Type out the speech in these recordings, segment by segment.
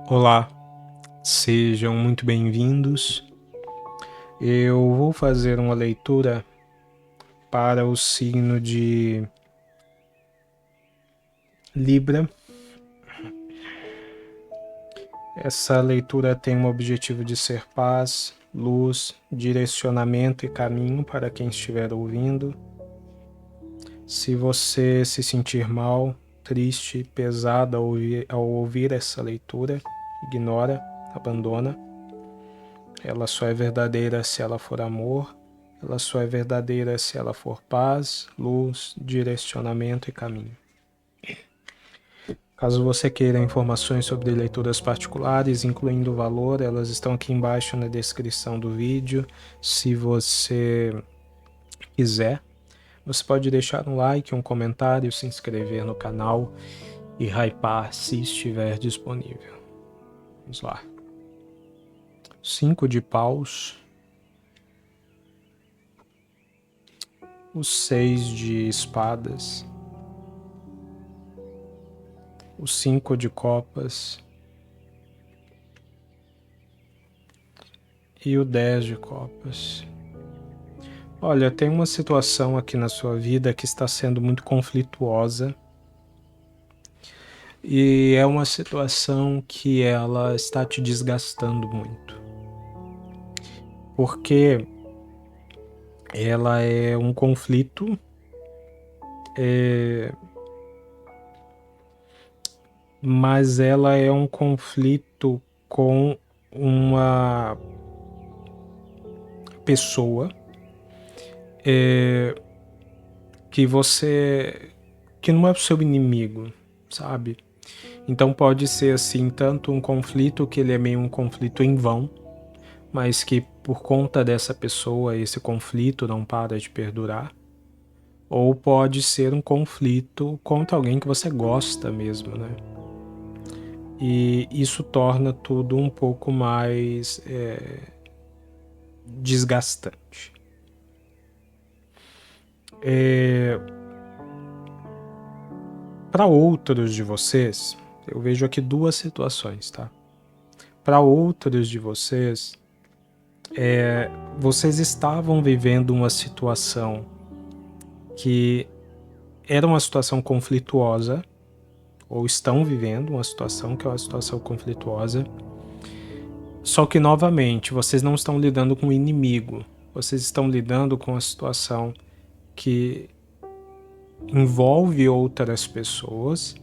Olá, sejam muito bem-vindos. Eu vou fazer uma leitura para o signo de Libra. Essa leitura tem o objetivo de ser paz, luz, direcionamento e caminho para quem estiver ouvindo. Se você se sentir mal, triste, pesado ao ouvir essa leitura, ignora, abandona. Ela só é verdadeira se ela for amor. Ela só é verdadeira se ela for paz, luz, direcionamento e caminho. Caso você queira informações sobre leituras particulares, incluindo o valor, elas estão aqui embaixo na descrição do vídeo. Se você quiser, você pode deixar um like, um comentário, se inscrever no canal e hypar se estiver disponível. Vamos lá. 5 de paus. O 6 de espadas. O 5 de copas e o 10 de copas. Olha, tem uma situação aqui na sua vida que está sendo muito conflituosa e é uma situação que ela está te desgastando muito, porque ela é um conflito mas ela é um conflito com uma pessoa que não é o seu inimigo, sabe? Então pode ser assim, tanto um conflito que ele é meio um conflito em vão, mas que por conta dessa pessoa esse conflito não para de perdurar, ou pode ser um conflito contra alguém que você gosta mesmo, né? E isso torna tudo um pouco mais desgastante. Para outros de vocês, eu vejo aqui duas situações, tá? Para outros de vocês, vocês estavam vivendo uma situação que era uma situação conflituosa, ou estão vivendo uma situação que é uma situação conflituosa, só que novamente vocês não estão lidando com o inimigo, vocês estão lidando com a situação que envolve outras pessoas,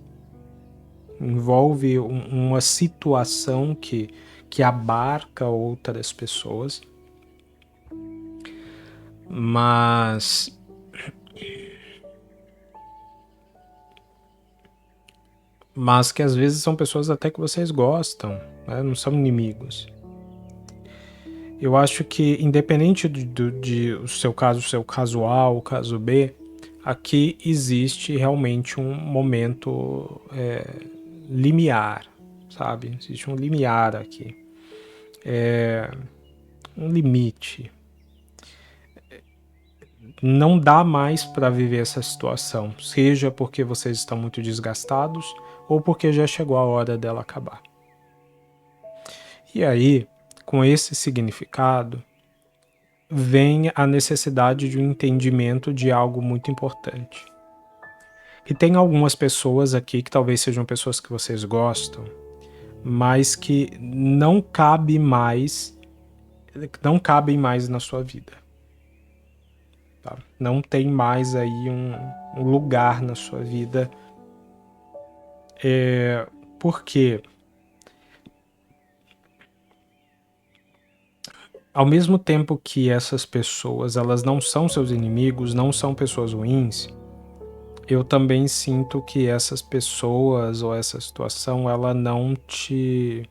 envolve uma situação que abarca outras pessoas, mas que às vezes são pessoas até que vocês gostam, né? Não são inimigos. Eu acho que independente de o seu caso A, o caso B, aqui existe realmente um momento limiar, sabe? Existe um limiar aqui, um limite. Não dá mais para viver essa situação, seja porque vocês estão muito desgastados ou porque já chegou a hora dela acabar. E aí, com esse significado, vem a necessidade de um entendimento de algo muito importante. E tem algumas pessoas aqui que talvez sejam pessoas que vocês gostam, mas que não cabem mais na sua vida. Tá? Não tem mais aí um lugar na sua vida. Por quê? Ao mesmo tempo que essas pessoas, elas não são seus inimigos, não são pessoas ruins, eu também sinto que essas pessoas ou essa situação, ela não te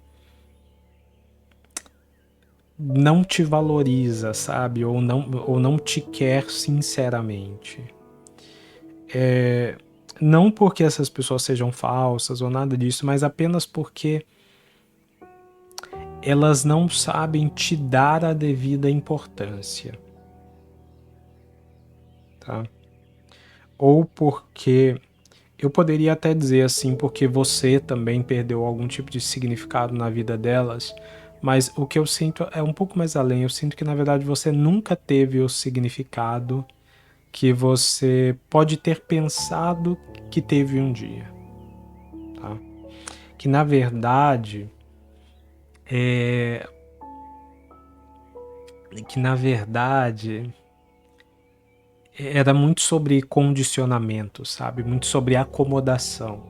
valoriza, sabe? Ou não te quer sinceramente. Não porque essas pessoas sejam falsas ou nada disso, mas apenas porque elas não sabem te dar a devida importância, tá? Ou porque Eu poderia até dizer assim, porque você também perdeu algum tipo de significado na vida delas, mas o que eu sinto é um pouco mais além. Eu sinto que, na verdade, você nunca teve o significado que você pode ter pensado que teve um dia, tá? Que, na verdade, é... que, na verdade, era muito sobre condicionamento, sabe? Muito sobre acomodação.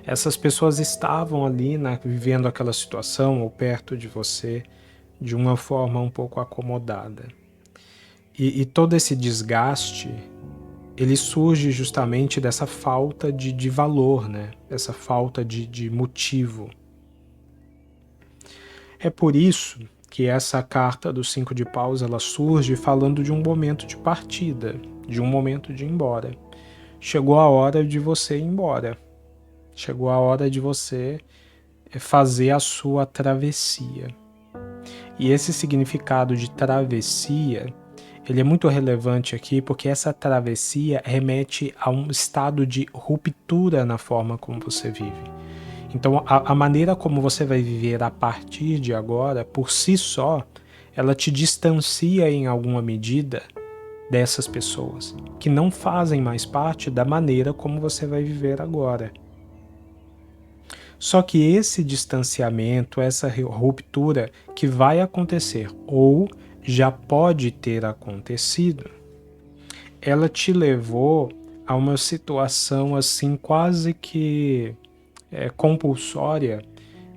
Essas pessoas estavam ali, vivendo aquela situação ou perto de você de uma forma um pouco acomodada. E todo esse desgaste, ele surge justamente dessa falta de valor, né? Essa falta de motivo. É por isso que essa carta do 5 de paus, ela surge falando de um momento de partida, de um momento de ir embora. Chegou a hora de você ir embora. Chegou a hora de você fazer a sua travessia. E esse significado de travessia, ele é muito relevante aqui porque essa travessia remete a um estado de ruptura na forma como você vive. Então, a maneira como você vai viver a partir de agora, por si só, ela te distancia em alguma medida dessas pessoas, que não fazem mais parte da maneira como você vai viver agora. Só que esse distanciamento, essa ruptura que vai acontecer ou já pode ter acontecido, ela te levou a uma situação assim quase que compulsória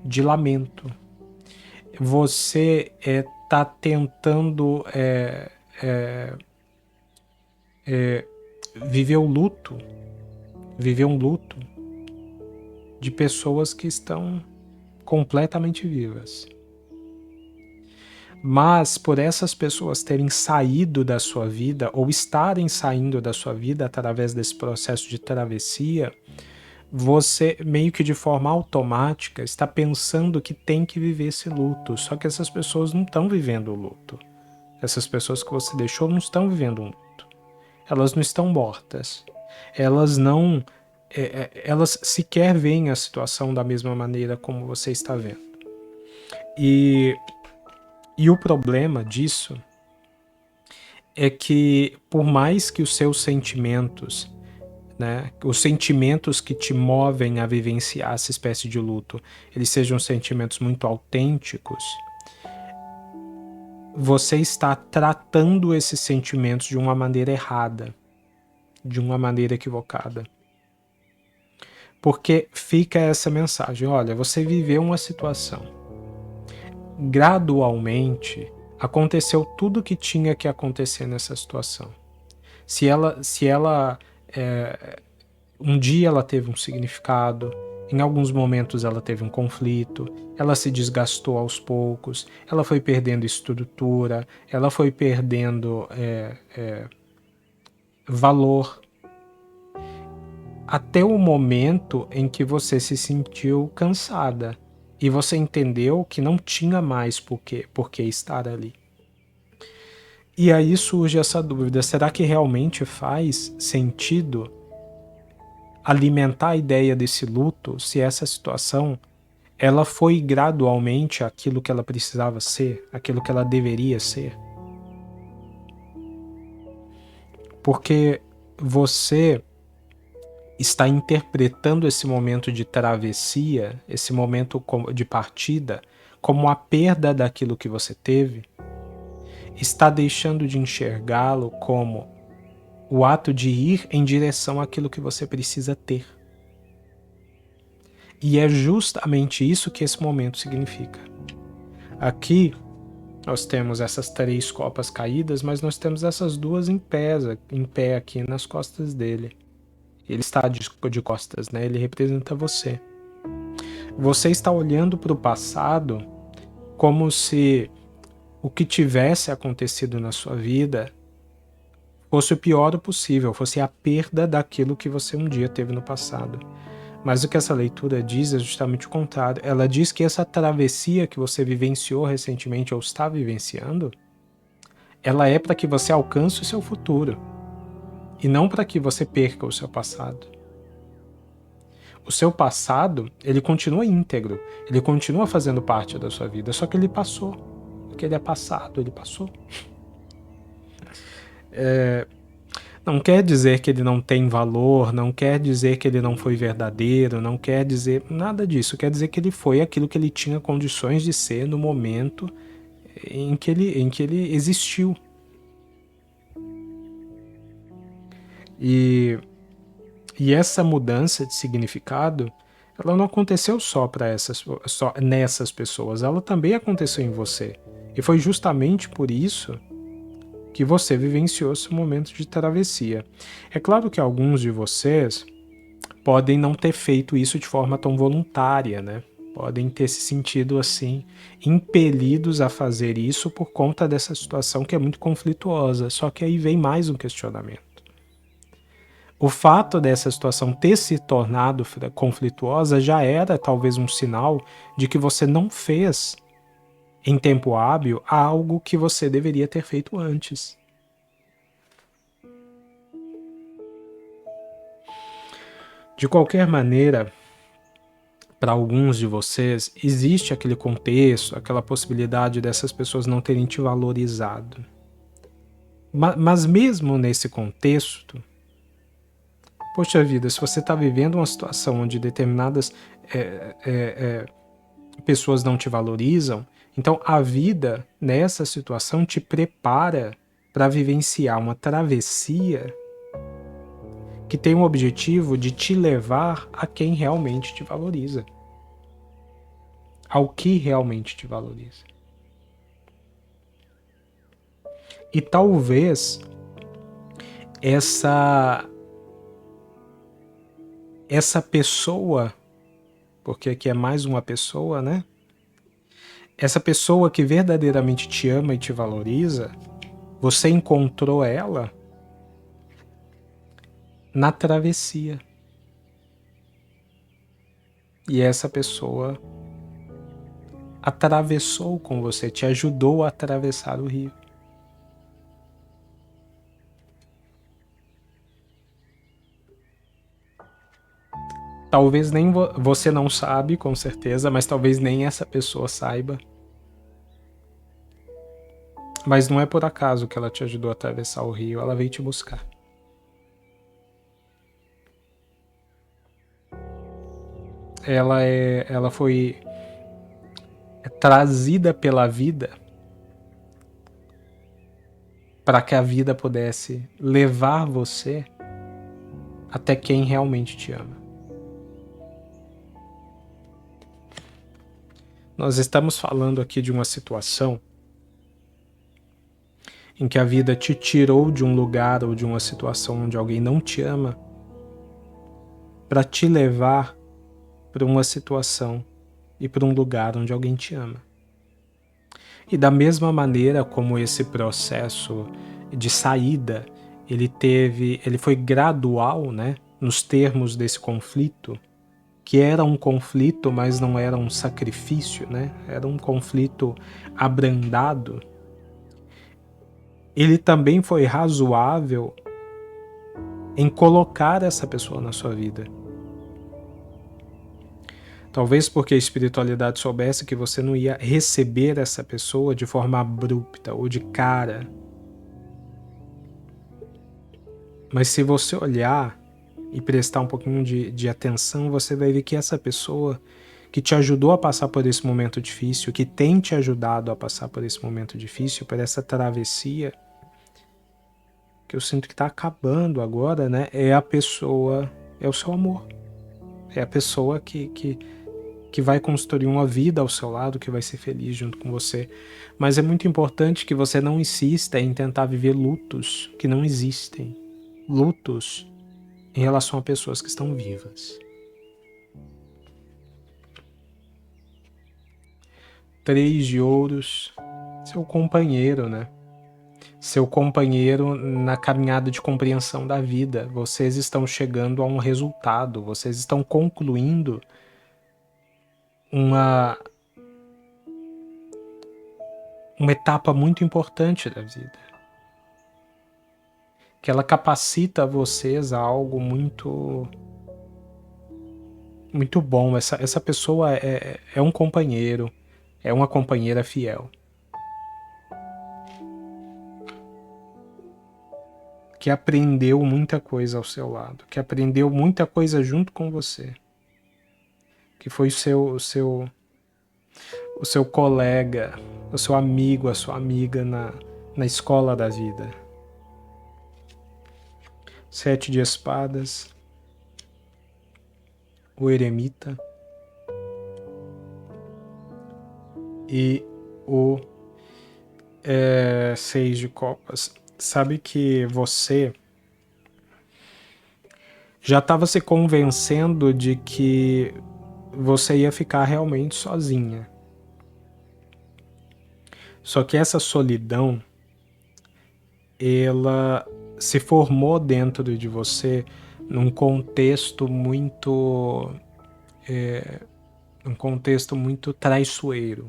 de lamento. Você está tentando viver viver um luto de pessoas que estão completamente vivas. Mas por essas pessoas terem saído da sua vida ou estarem saindo da sua vida através desse processo de travessia, você meio que de forma automática está pensando que tem que viver esse luto. Só que essas pessoas não estão vivendo o luto. Essas pessoas que você deixou não estão vivendo um luto. Elas não estão mortas. Elas não... elas sequer veem a situação da mesma maneira como você está vendo. E o problema disso é que, por mais que os seus sentimentos, né, os sentimentos que te movem a vivenciar essa espécie de luto, eles sejam sentimentos muito autênticos, você está tratando esses sentimentos de uma maneira errada, de uma maneira equivocada. Porque fica essa mensagem: olha, você viveu uma situação. Gradualmente, aconteceu tudo o que tinha que acontecer nessa situação. Se ela um dia ela teve um significado, em alguns momentos ela teve um conflito, ela se desgastou aos poucos, ela foi perdendo estrutura, ela foi perdendo valor, até o momento em que você se sentiu cansada e você entendeu que não tinha mais por que estar ali. E aí surge essa dúvida: será que realmente faz sentido alimentar a ideia desse luto se essa situação ela foi gradualmente aquilo que ela precisava ser, aquilo que ela deveria ser? Porque você está interpretando esse momento de travessia, esse momento de partida, como a perda daquilo que você teve, está deixando de enxergá-lo como o ato de ir em direção àquilo que você precisa ter. E é justamente isso que esse momento significa. Aqui nós temos essas 3 copas caídas, mas nós temos essas 2 em pé aqui nas costas dele. Ele está de costas, né? Ele representa você. Você está olhando para o passado como se o que tivesse acontecido na sua vida fosse o pior possível, fosse a perda daquilo que você um dia teve no passado. Mas o que essa leitura diz é justamente o contrário. Ela diz que essa travessia que você vivenciou recentemente ou está vivenciando, ela é para que você alcance o seu futuro e não para que você perca o seu passado. o seu passado, ele continua íntegro, ele continua fazendo parte da sua vida, só que ele passou, porque ele é passado, ele passou. Não quer dizer que ele não tem valor, não quer dizer que ele não foi verdadeiro, não quer dizer nada disso, quer dizer que ele foi aquilo que ele tinha condições de ser no momento em que ele existiu. E essa mudança de significado, ela não aconteceu só nessas pessoas, ela também aconteceu em você. E foi justamente por isso que você vivenciou esse momento de travessia. É claro que alguns de vocês podem não ter feito isso de forma tão voluntária, né? Podem ter se sentido assim, impelidos a fazer isso por conta dessa situação que é muito conflituosa. Só que aí vem mais um questionamento. O fato dessa situação ter se tornado conflituosa já era talvez um sinal de que você não fez em tempo hábil algo que você deveria ter feito antes. De qualquer maneira, para alguns de vocês, existe aquele contexto, aquela possibilidade dessas pessoas não terem te valorizado. Mas mesmo nesse contexto, poxa vida, se você está vivendo uma situação onde determinadas pessoas não te valorizam, então a vida nessa situação te prepara para vivenciar uma travessia que tem o objetivo de te levar a quem realmente te valoriza, ao que realmente te valoriza. E talvez essa pessoa, porque aqui é mais uma pessoa, né? Essa pessoa que verdadeiramente te ama e te valoriza, você encontrou ela na travessia. E essa pessoa atravessou com você, te ajudou a atravessar o rio. Talvez nem você não sabe, com certeza, mas talvez nem essa pessoa saiba. Mas não é por acaso que ela te ajudou a atravessar o rio, ela veio te buscar. Ela foi trazida pela vida para que a vida pudesse levar você até quem realmente te ama. Nós estamos falando aqui de uma situação em que a vida te tirou de um lugar ou de uma situação onde alguém não te ama para te levar para uma situação e para um lugar onde alguém te ama. E da mesma maneira como esse processo de saída, ele foi gradual, né, nos termos desse conflito, que era um conflito, mas não era um sacrifício, né? Era um conflito abrandado. Ele também foi razoável em colocar essa pessoa na sua vida. Talvez porque a espiritualidade soubesse que você não ia receber essa pessoa de forma abrupta ou de cara. Mas se você olhar e prestar um pouquinho de atenção, você vai ver que essa pessoa que te ajudou a passar por esse momento difícil, que tem te ajudado a passar por esse momento difícil, por essa travessia, que eu sinto que está acabando agora, né? É a pessoa, é o seu amor. É a pessoa que vai construir uma vida ao seu lado, que vai ser feliz junto com você. Mas é muito importante que você não insista em tentar viver lutos que não existem. Lutos em relação a pessoas que estão vivas. 3 de ouros, seu companheiro, né? Seu companheiro na caminhada de compreensão da vida. Vocês estão chegando a um resultado, vocês estão concluindo uma etapa muito importante da vida, que ela capacita vocês a algo muito Muito bom. Essa pessoa é um companheiro, é uma companheira fiel. Que aprendeu muita coisa ao seu lado, que aprendeu muita coisa junto com você, que foi o seu colega, o seu amigo, a sua amiga na escola da vida. 7 de espadas, o eremita e o 6 de copas. Sabe que você já estava se convencendo de que você ia ficar realmente sozinha. Só que essa solidão, ela se formou dentro de você num contexto muito traiçoeiro.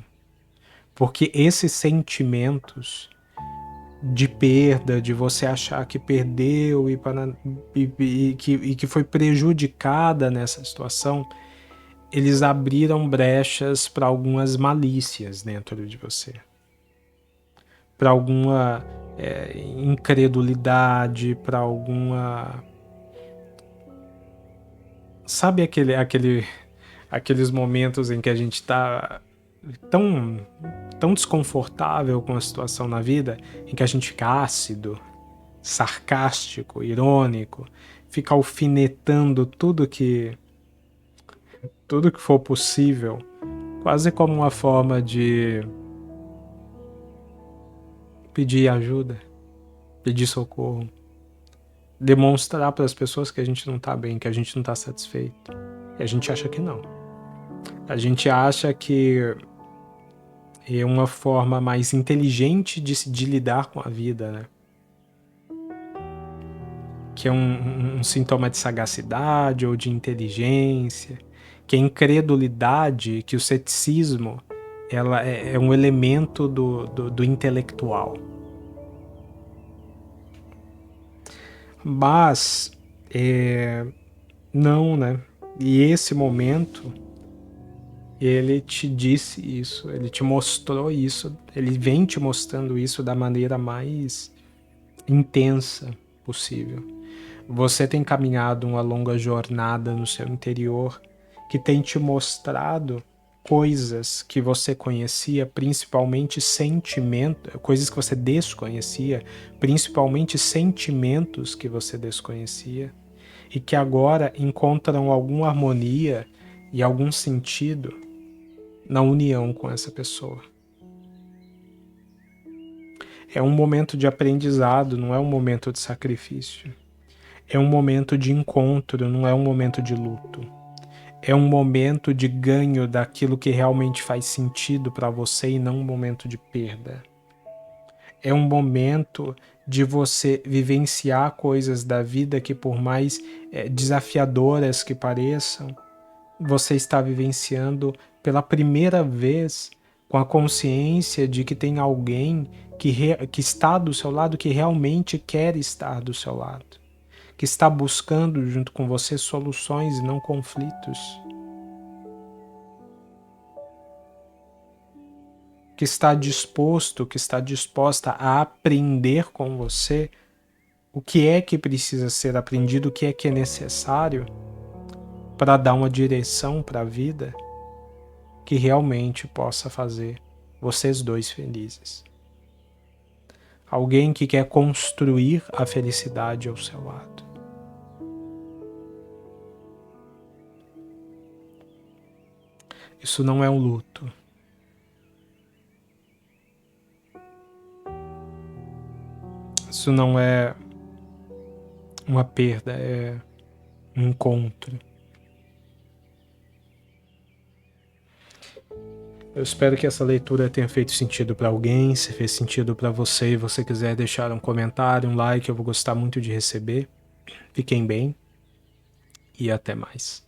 Porque esses sentimentos de perda, de você achar que perdeu e que foi prejudicada nessa situação, eles abriram brechas para algumas malícias dentro de você, para alguma incredulidade, para alguma... Sabe aqueles momentos em que a gente está tão desconfortável com a situação na vida, em que a gente fica ácido, sarcástico, irônico, fica alfinetando tudo que for possível, quase como uma forma de pedir ajuda, pedir socorro, demonstrar para as pessoas que a gente não está bem, que a gente não está satisfeito. E a gente acha que não. A gente acha que é uma forma mais inteligente de lidar com a vida, né? Que é um sintoma de sagacidade ou de inteligência, que a incredulidade, que o ceticismo, ela é um elemento do intelectual. Mas, não, né? E esse momento, ele te disse isso, ele te mostrou isso, ele vem te mostrando isso da maneira mais intensa possível. Você tem caminhado uma longa jornada no seu interior que tem te mostrado coisas que você conhecia, principalmente sentimentos, coisas que você desconhecia, principalmente sentimentos que você desconhecia, e que agora encontram alguma harmonia e algum sentido na união com essa pessoa. É um momento de aprendizado, não é um momento de sacrifício. É um momento de encontro, não é um momento de luto. É um momento de ganho daquilo que realmente faz sentido para você e não um momento de perda. É um momento de você vivenciar coisas da vida que, por mais desafiadoras que pareçam, você está vivenciando pela primeira vez com a consciência de que tem alguém que está do seu lado, que realmente quer estar do seu lado, que está buscando junto com você soluções e não conflitos, que está disposto, que está disposta a aprender com você o que é que precisa ser aprendido, o que é necessário para dar uma direção para a vida que realmente possa fazer vocês dois felizes. Alguém que quer construir a felicidade ao seu lado. Isso não é um luto. Isso não é uma perda, é um encontro. Eu espero que essa leitura tenha feito sentido para alguém. Se fez sentido para você e você quiser deixar um comentário, um like, eu vou gostar muito de receber. Fiquem bem e até mais.